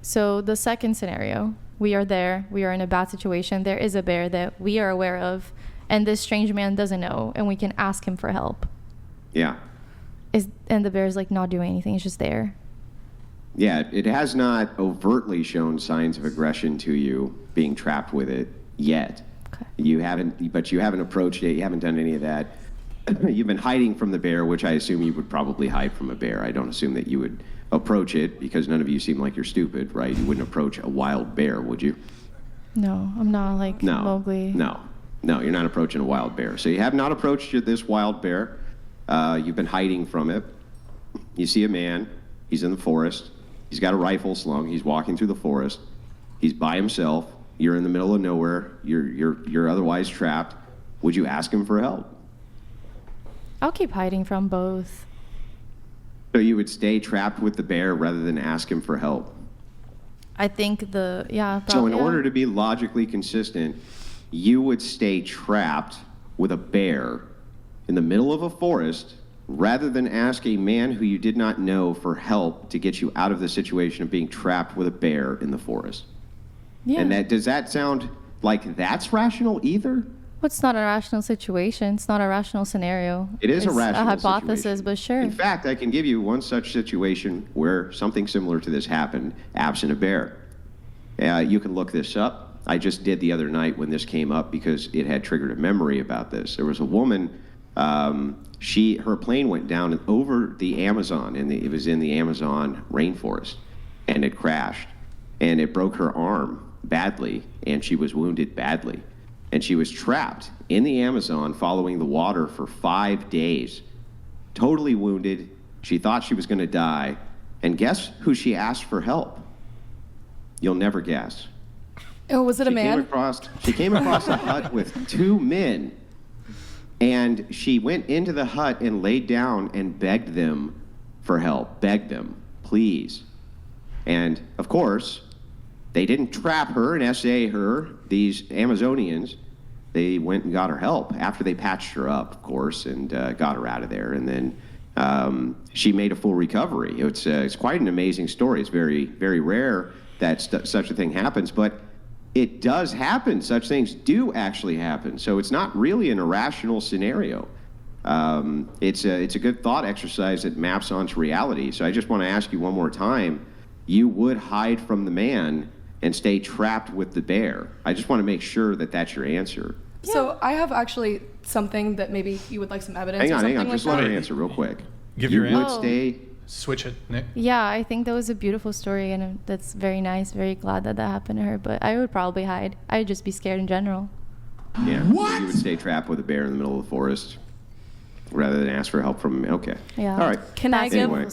so the second scenario, we are there, we are in a bad situation, there is a bear that we are aware of, and this strange man doesn't know, and we can ask him for help. Yeah. And the bear's like not doing anything, it's just there. Yeah, it has not overtly shown signs of aggression to you being trapped with it yet. Okay. You haven't approached it, you haven't done any of that. You've been hiding from the bear, which I assume you would probably hide from a bear. I don't assume that you would approach it, because none of you seem like you're stupid, right? You wouldn't approach a wild bear, would you? No, I'm not like Mowgli. No, you're not approaching a wild bear. So you have not approached this wild bear. You've been hiding from it. You see a man. He's in the forest. He's got a rifle slung. He's walking through the forest. He's by himself. You're in the middle of nowhere. You're otherwise trapped. Would you ask him for help? I'll keep hiding from both. So you would stay trapped with the bear rather than ask him for help? I think So in order to be logically consistent, you would stay trapped with a bear in the middle of a forest rather than ask a man who you did not know for help to get you out of the situation of being trapped with a bear in the forest. Yeah. And does that sound like that's rational either? Well, it's not a rational situation. It's not a rational scenario. It is a rational a hypothesis, situation. But sure. In fact, I can give you one such situation where something similar to this happened, absent a bear. You can look this up. I just did the other night when this came up because it had triggered a memory about this. There was a woman, her plane went down over the Amazon, and it was in the Amazon rainforest, and it crashed. And it broke her arm badly, and she was wounded badly. And she was trapped in the Amazon following the water for 5 days, totally wounded. She thought she was going to die. And guess who she asked for help? You'll never guess. Oh, was it a man? She came across a hut with 2 men. And she went into the hut and laid down and begged them for help. Begged them, please. And, of course, they didn't trap her and SA her, these Amazonians. They went and got her help after they patched her up, of course, and got her out of there. And then she made a full recovery. It's quite an amazing story. It's very, very rare that such a thing happens, but it does happen. Such things do actually happen. So it's not really an irrational scenario. It's a good thought exercise that maps onto reality. So I just want to ask you one more time. You would hide from the man and stay trapped with the bear. I just want to make sure that that's your answer. So I have actually something that maybe you would like some evidence Hang or on. something like Just that. let her answer real quick. Give your answer. Stay. Switch it, Nick. Yeah, I think that was a beautiful story, and that's very nice. Very glad that happened to her. But I would probably hide. I'd just be scared in general. Yeah. What? You would stay trapped with a bear in the middle of the forest rather than ask for help from him. Okay. Yeah. All right. Can I Anyway.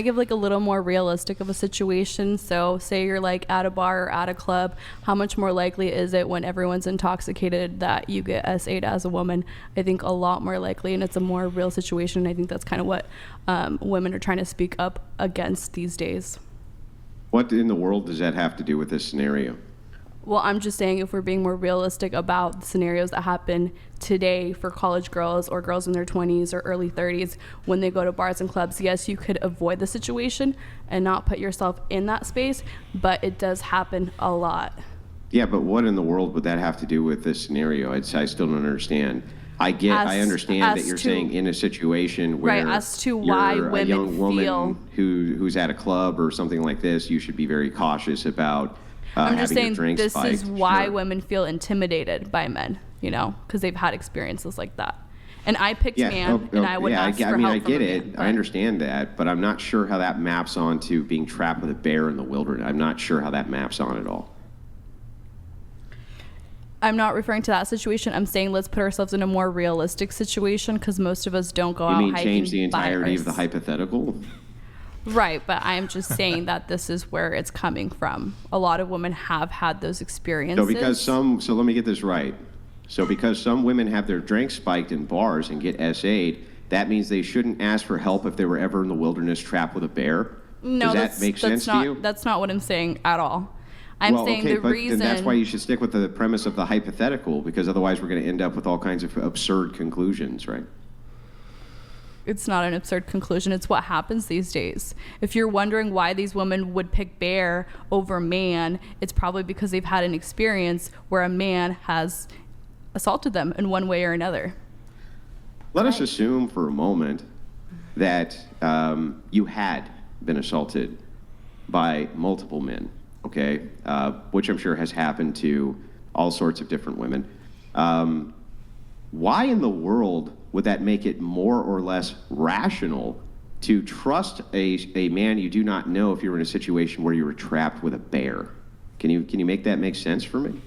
give like a little more realistic of a situation? So say you're like at a bar or at a club, how much more likely is it when everyone's intoxicated that you get SA'd as a woman? I think a lot more likely, and it's a more real situation. I think that's kind of what women are trying to speak up against these days. What in the world does that have to do with this scenario? Well, I'm just saying if we're being more realistic about the scenarios that happen today for college girls or girls in their 20s or early 30s when they go to bars and clubs, yes, you could avoid the situation and not put yourself in that space, but it does happen a lot. Yeah, but what in the world would that have to do with this scenario? I still don't understand. I understand that you're saying in a situation where as to why you're women a young woman feel who's at a club or something like this, you should be very cautious about I'm just saying this spiked. is why Sure. women feel intimidated by men, because they've had experiences like that. And I picked man, and I would ask for help I get from a it. man, I understand that, but I'm not sure how that maps onto being trapped with a bear in the wilderness. I'm not sure how that maps on at all. I'm not referring to that situation. I'm saying let's put ourselves in a more realistic situation because most of us don't go out hiking. You mean change the entirety of the hypothetical? Right, but I'm just saying that this is where it's coming from. A lot of women have had those experiences. So let me get this right. So because some women have their drinks spiked in bars and get SA'd, that means they shouldn't ask for help if they were ever in the wilderness trapped with a bear? No, Does that make sense to you? That's not what I'm saying at all. I'm saying the reason. Then that's why you should stick with the premise of the hypothetical, because otherwise we're going to end up with all kinds of absurd conclusions, right? it's not an absurd conclusion. It's what happens these days. If you're wondering why these women would pick bear over man, it's probably because they've had an experience where a man has assaulted them in one way or another. Let us assume for a moment that you had been assaulted by multiple men, okay, which I'm sure has happened to all sorts of different women. Why in the world would that make it more or less rational to trust a man you do not know if you were in a situation where you were trapped with a bear? Can you make that make sense for me?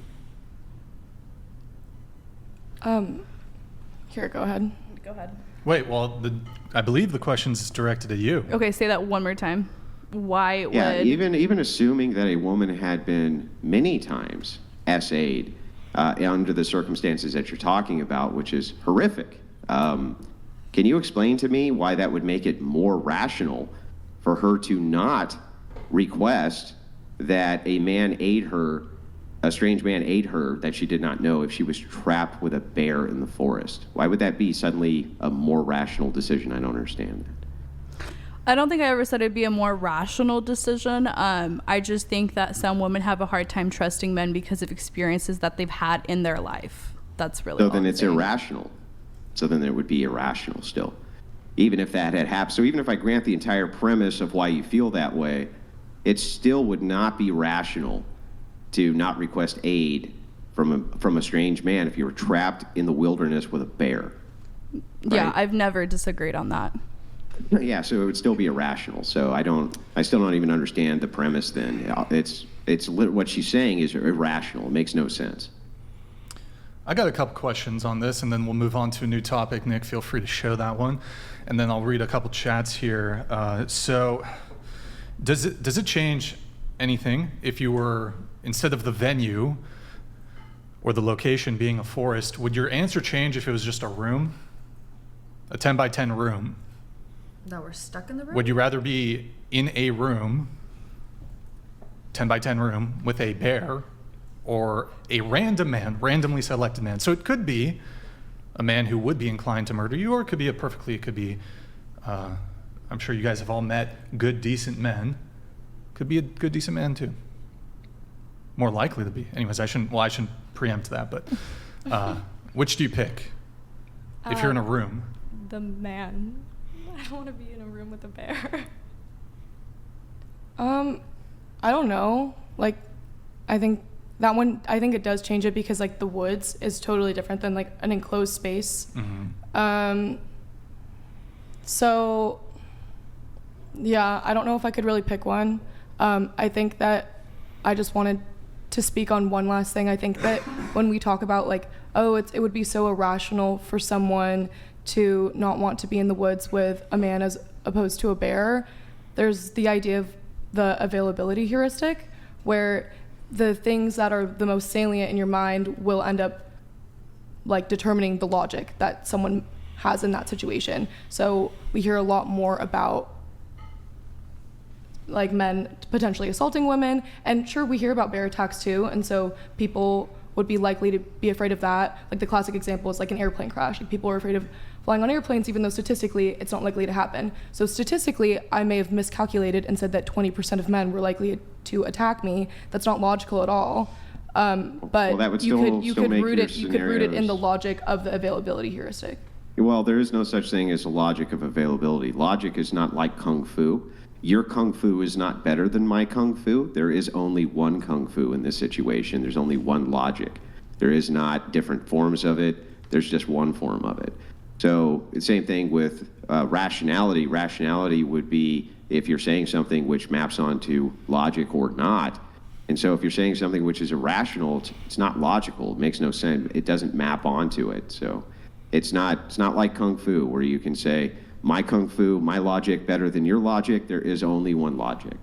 Here, go ahead. Go ahead. Wait, well, I believe the question's directed at you. Okay, say that one more time. Why Yeah, would... even assuming that a woman had been many times SA'd under the circumstances that you're talking about, which is horrific. Can you explain to me why that would make it more rational for her to not request that a strange man aid her that she did not know if she was trapped with a bear in the forest? Why would that be suddenly a more rational decision? I don't understand that. I don't think I ever said it'd be a more rational decision. I just think that some women have a hard time trusting men because of experiences that they've had in their life. That's really So all then I'm it's saying. irrational. So then it would be irrational still, even if that had happened. So even if I grant the entire premise of why you feel that way, it still would not be rational to not request aid from a strange man if you were trapped in the wilderness with a bear. Yeah, right? I've never disagreed on that. Yeah, so it would still be irrational. So I still don't even understand the premise then. What she's saying is irrational. It makes no sense. I got a couple questions on this, and then we'll move on to a new topic. Nick, feel free to show that one. And then I'll read a couple chats here. So does it change anything if you were, instead of the venue or the location being a forest, would your answer change if it was just a room? A 10 by 10 room? That we're stuck in the room? Would you rather be in a room, 10 by 10 room, with a bear, or a random man, randomly selected man? So it could be a man who would be inclined to murder you, or it could be, I'm sure you guys have all met good, decent men. Could be a good, decent man too. More likely to be. Anyways, I shouldn't preempt that, but which do you pick if you're in a room? The man. I don't want to be in a room with a bear. I don't know. Like, I think it does change it because, like, the woods is totally different than, like, an enclosed space. Mm-hmm. So, yeah, I don't know if I could really pick one. I think that I just wanted to speak on one last thing. I think that when we talk about, like, it would be so irrational for someone to not want to be in the woods with a man as opposed to a bear, there's the idea of the availability heuristic, where the things that are the most salient in your mind will end up, like, determining the logic that someone has in that situation. So we hear a lot more about, like, men potentially assaulting women, and sure, we hear about bear attacks too, and so people would be likely to be afraid of that. Like, the classic example is, like, an airplane crash. Like, people are afraid of flying on airplanes, even though statistically it's not likely to happen. So statistically, I may have miscalculated and said that 20% of men were likely to attack me. That's not logical at all. But Well, that would you still could make root your it. You could root it in the scenarios- logic of the availability heuristic. Well, there is no such thing as a logic of availability. Logic is not like kung fu. Your kung fu is not better than my kung fu. There is only one kung fu in this situation. There's only one logic. There is not different forms of it. There's just one form of it. So the same thing with rationality. Rationality would be if you're saying something which maps onto logic or not. And so if you're saying something which is irrational, it's not logical. It makes no sense. It doesn't map onto it. So it's not like kung fu where you can say, my kung fu, my logic better than your logic. There is only one logic.